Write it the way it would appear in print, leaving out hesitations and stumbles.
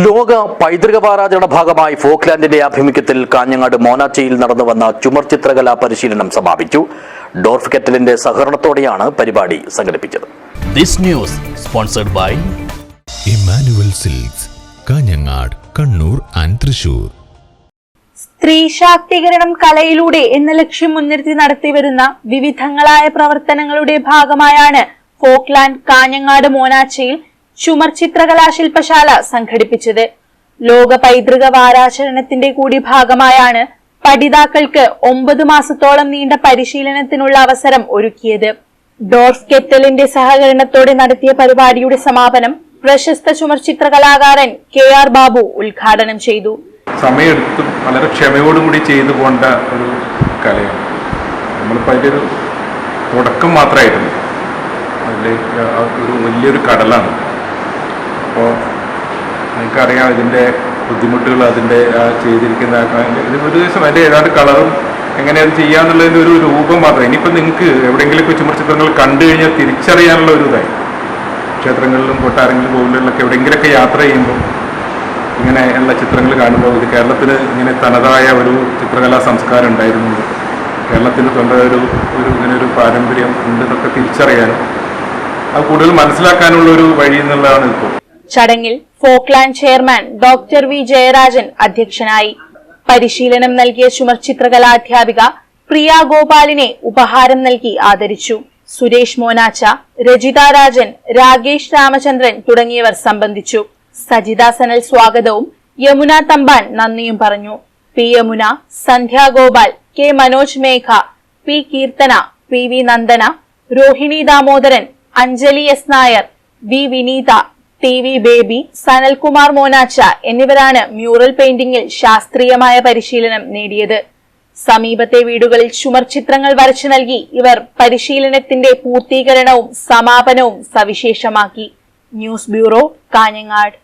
ലോക പൈതൃക വാരാചരണ ഭാഗമായി ഫോക്ലാൻഡിന്റെ ആഭിമുഖ്യത്തിൽ കാഞ്ഞങ്ങാട് മോനാച്ചയിൽ നടന്നുവന്ന ചുമർ ചിത്രകലാ പരിശീലനം സമാപിച്ചു. ഡോർഫ് കെറ്റലിന്റെ സഹകരണത്തോടെയാണ് പരിപാടി സംഘടിപ്പിച്ചത്. This news sponsored by Emmanuel Silks, Kanhangad, Kannur and Thrissur. സ്ത്രീ ശാക്തീകരണം കലയിലൂടെ എന്ന ലക്ഷ്യം മുൻനിർത്തി നടത്തിവരുന്ന വിവിധങ്ങളായ പ്രവർത്തനങ്ങളുടെ ഭാഗമായാണ് ഫോക്ലാൻഡ് കാഞ്ഞങ്ങാട് മോനാച്ചയിൽ ചുമർ ചിത്രകലാ ശില്പശാല സംഘടിപ്പിച്ചത്. ലോക പൈതൃക വാരാചരണത്തിന്റെ കൂടി ഭാഗമായാണ് പഠിതാക്കൾക്ക് 9 മാസത്തോളം നീണ്ട പരിശീലനത്തിനുള്ള അവസരം ഒരുക്കിയത്. ഡോർഫ് കെറ്റലിന്റെ സഹകരണത്തോടെ നടത്തിയ പരിപാടിയുടെ സമാപനം പ്രശസ്ത ചുമർ ചിത്രകലാകാരൻ KR ബാബു ഉദ്ഘാടനം ചെയ്തു. സമയമെടുത്തും വളരെ ക്ഷമയോടുകൂടി ചെയ്തു പോകേണ്ട ഒരു കലയാണ്. നമ്മളിപ്പോൾ അതിൻ്റെ ഒരു തുടക്കം മാത്രമായിരുന്നു. അതിൽ ഒരു വലിയൊരു കടലാണ്. അപ്പോൾ നിങ്ങൾക്കറിയാം ഇതിൻ്റെ ബുദ്ധിമുട്ടുകൾ, അതിൻ്റെ ചെയ്തിരിക്കുന്ന ഒരു ദിവസം അതിൻ്റെ ഏതാണ്ട് കളറും എങ്ങനെ അത് ചെയ്യാന്നുള്ളതിൻ്റെ ഒരു രൂപം മാത്രമേ. ഇനിയിപ്പോൾ നിങ്ങൾക്ക് എവിടെയെങ്കിലുമൊക്കെ ചുമർ ചിത്രങ്ങൾ കണ്ടു കഴിഞ്ഞാൽ തിരിച്ചറിയാനുള്ള ഒരു ഇതായി. ക്ഷേത്രങ്ങളിലും കൊട്ടാരങ്ങളിലും കോവിലുകളിലൊക്കെ എവിടെയെങ്കിലുമൊക്കെ യാത്ര ചെയ്യുമ്പോൾ ഇങ്ങനെയുള്ള ചിത്രങ്ങൾ കാണുമ്പോൾ ഇത് കേരളത്തിൽ ഇങ്ങനെ തനതായ ഒരു ചിത്രകലാ സംസ്കാരം ഉണ്ടായിരുന്നു, കേരളത്തിൽ തൊണ്ടൊരു ഇങ്ങനെ ഒരു പാരമ്പര്യം ഉണ്ടെന്നൊക്കെ തിരിച്ചറിയാനും അത് കൂടുതൽ മനസ്സിലാക്കാനുള്ള ഒരു വഴി എന്നുള്ളതാണ് ഇപ്പോൾ. ചടങ്ങിൽ Folkland chairman doctor V Jayarajan അധ്യക്ഷനായി. പരിശീലനം നൽകിയ ചുമർ ചിത്രകലാധ്യാപിക പ്രിയ ഗോപാലിനെ ഉപഹാരം നൽകി ആദരിച്ചു. സുരേഷ് മോനാച്ച, രജിത രാജൻ, രാകേഷ് രാമചന്ദ്രൻ തുടങ്ങിയവർ സംബന്ധിച്ചു. സജിത സനൽ സ്വാഗതവും യമുന തമ്പാൻ നന്ദിയും പറഞ്ഞു. P Yamuna, Sandhya Gopal, K Manoj Megha, P Keerthana, PV Nandana, Rohini Damodaran, Anjali S Nair, V Vineetha, TV Baby, Sanalkumar Monacha എന്നിവരാണ് മ്യൂറൽ പെയിന്റിംഗിൽ ശാസ്ത്രീയമായ പരിശീലനം നേടിയത്. സമീപത്തെ വീടുകളിൽ ചുമർ ചിത്രങ്ങൾ വരച്ചു നൽകി ഇവർ പരിശീലനത്തിന്റെ പൂർത്തീകരണവും സമാപനവും സവിശേഷമാക്കി. News bureau, Kanhangad.